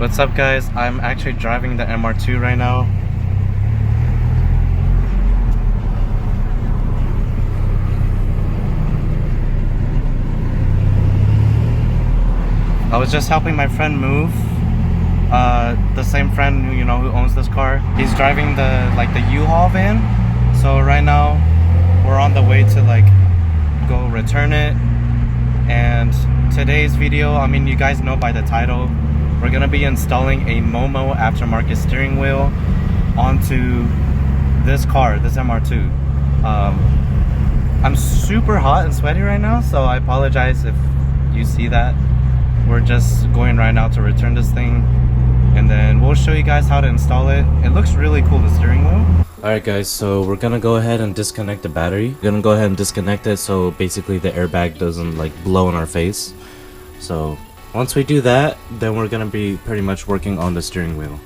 What's up guys? I'm actually driving the MR2 right now. I was just helping my friend move. The same friend who, who owns this car. He's driving the U-Haul van. So right now we're on the way to go return it. And today's video, I mean, you guys know by the title, we're gonna be installing a Momo aftermarket steering wheel onto this car, this MR2. I'm super hot and sweaty right now, so I apologize if you see that. We're just going right now to return this thing, and then we'll show you guys how to install it. It looks really cool, the steering wheel. Alright guys, so we're gonna go ahead and disconnect the battery. We're gonna go ahead and disconnect it so basically the airbag doesn't blow in our face. So once we do that, then we're gonna be pretty much working on the steering wheel.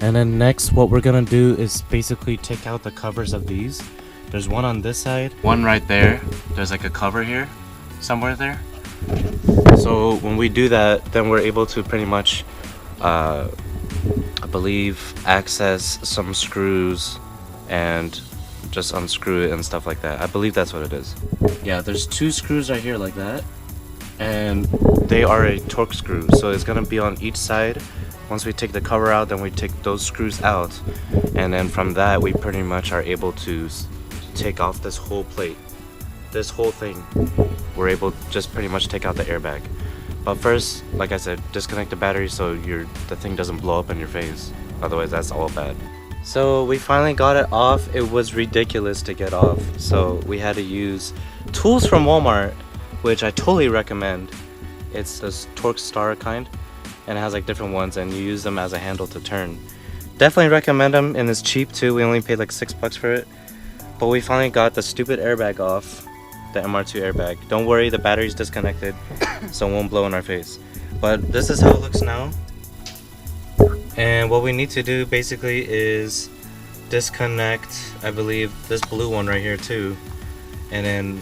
And then next, what we're gonna do is basically take out the covers of these. There's one on this side, one right there. There's a cover here, somewhere there. So when we do that, then we're able to pretty much, I believe, access some screws and just unscrew it and stuff like that. I believe that's what it is. Yeah, there's two screws right here like that, and they are a torque screw, so it's gonna be on each side. Once we take the cover out, then we take those screws out, and then from that we pretty much are able to take off this whole plate, this whole thing. We're able to just pretty much take out the airbag. But first, like I said, disconnect the battery so the thing doesn't blow up in your face. Otherwise, that's all bad. So we finally got it off. It was ridiculous to get off. So we had to use tools from Walmart, which I totally recommend. It's this torque star kind, and it has different ones, and you use them as a handle to turn. Definitely recommend them, and it's cheap too. We only paid $6 for it. But we finally got the stupid airbag off, the MR2 airbag. Don't worry, the battery's disconnected, so it won't blow in our face. But this is how it looks now. And what we need to do basically is disconnect, I believe, this blue one right here too. And then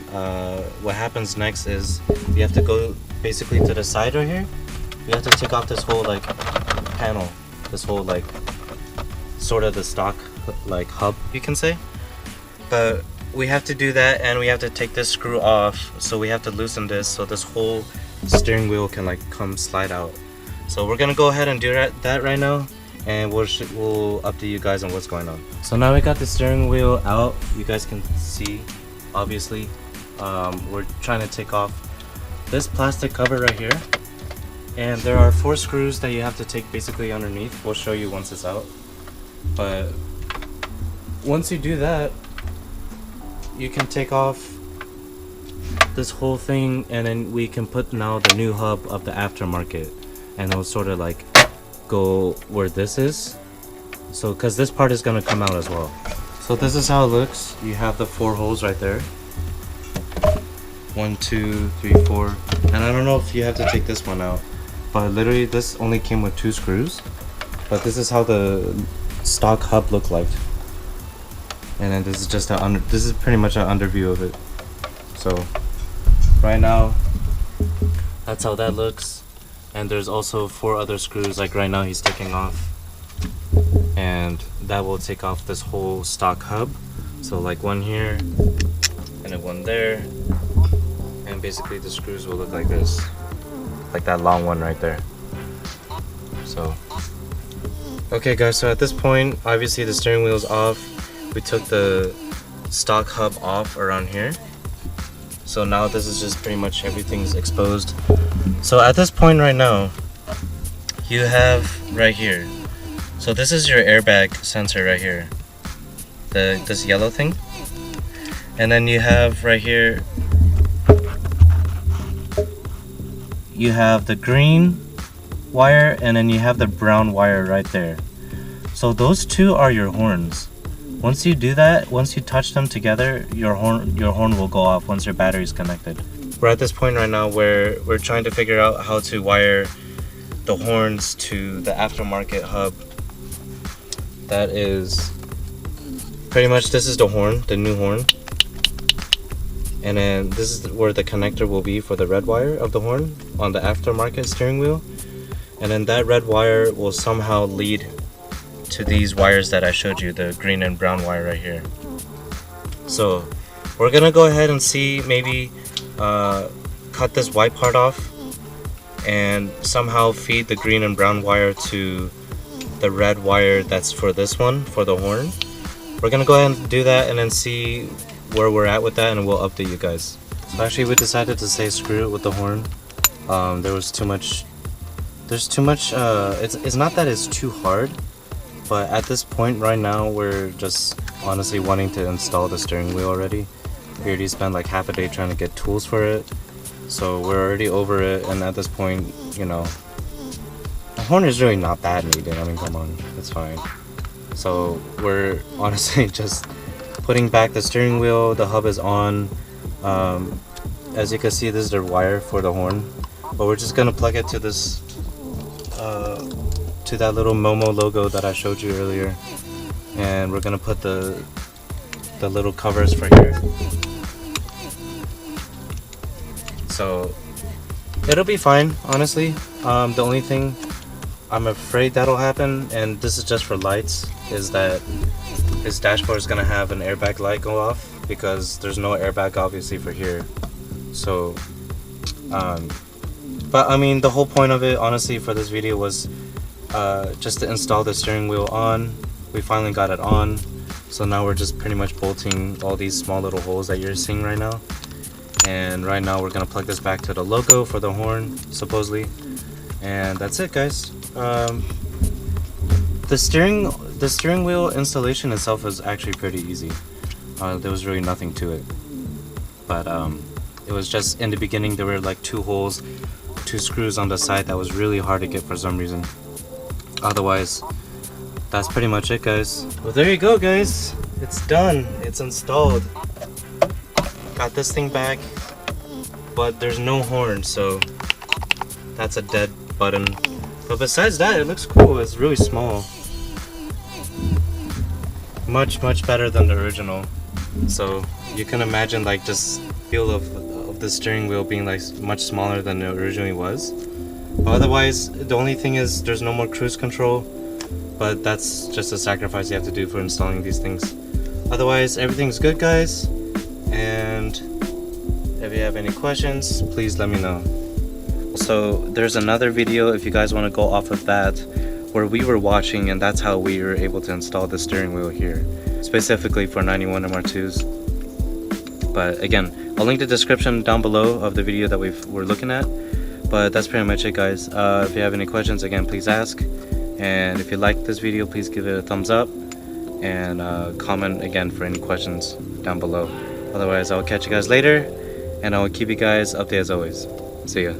what happens next is you have to go basically to the side right here. You have to take off this whole panel, this whole sort of the stock hub, you can say. But we have to do that, and we have to take this screw off. So we have to loosen this so this whole steering wheel can come slide out. So we're gonna go ahead and do that right now, and we'll update you guys on what's going on. So now we got the steering wheel out. You guys can see, obviously. We're trying to take off this plastic cover right here, and there are 4 screws that you have to take basically underneath. We'll show you once it's out. But once you do that, you can take off this whole thing, and then we can put now the new hub of the aftermarket, and it'll sort of go where this is. So because this part is going to come out as well. So this is how it looks. You have the 4 holes right there. 1, 2, 3, 4. And I don't know if you have to take this one out, but literally this only came with 2 screws. But this is how the stock hub looked like. And then this is just this is pretty much an underview of it. So right now, that's how that looks. And there's also 4 other screws, right now he's taking off, and that will take off this whole stock hub. So one here and then one there, and basically the screws will look like this, like that long one right there. So okay guys, so at this point obviously the steering wheel's off. We took the stock hub off around here. So now this is just pretty much everything's exposed. So at this point right now, you have right here. So this is your airbag sensor right here. This yellow thing. And then you have right here, you have the green wire, and then you have the brown wire right there. So those 2 are your horns. Once you do that, once you touch them together, your horn will go off once your battery is connected. We're at this point right now where we're trying to figure out how to wire the horns to the aftermarket hub. That is pretty much, this is the horn, the new horn. And then this is where the connector will be for the red wire of the horn on the aftermarket steering wheel. and then that red wire will somehow lead to these wires that I showed you, the green and brown wire right here. So we're gonna go ahead and see, maybe cut this white part off and somehow feed the green and brown wire to the red wire that's for this one, for the horn. We're gonna go ahead and do that and then see where we're at with that, and we'll update you guys. So actually we decided to say screw it with the horn. There's too much, it's not that it's too hard, but at this point right now we're just honestly wanting to install the steering wheel already. We already spent like half a day trying to get tools for it, so we're already over it, and at this point, you know, the horn is really not that needed. I mean, come on, it's fine. So we're honestly just putting back the steering wheel. The hub is on. As you can see, this is the wire for the horn, but we're just gonna plug it to this to that little Momo logo that I showed you earlier, and we're gonna put the little covers for here. So it'll be fine, honestly. The only thing I'm afraid that'll happen, and this is just for lights, is that his dashboard is gonna have an airbag light go off, because there's no airbag obviously for here. So but I mean, the whole point of it honestly for this video was just to install the steering wheel on. We finally got it on, so now we're just pretty much bolting all these small little holes that you're seeing right now. And right now we're gonna plug this back to the logo for the horn, supposedly, and that's it, guys. The steering wheel installation itself is actually pretty easy. There was really nothing to it, but it was just in the beginning there were like two holes, two screws on the side that was really hard to get for some reason. Otherwise, that's pretty much it, guys. Well, there you go, guys. It's done. It's installed. Got this thing back, but there's no horn, so that's a dead button. But besides that, it looks cool. It's really small. Much better than the original. So you can imagine like just feel of the steering wheel being like much smaller than it originally was. But otherwise, the only thing is there's no more cruise control, but that's just a sacrifice you have to do for installing these things. Otherwise, everything's good, guys. And if you have any questions, please let me know. So there's another video if you guys want to go off of that, where we were watching, and that's how we were able to install the steering wheel here, specifically for 91 MR2s. But again, I'll link the description down below of the video that we're looking at. But that's pretty much it, guys. If you have any questions, again, please ask. And if you like this video, please give it a thumbs up, and comment again for any questions down below. Otherwise, I'll catch you guys later, and I'll keep you guys updated as always. See ya.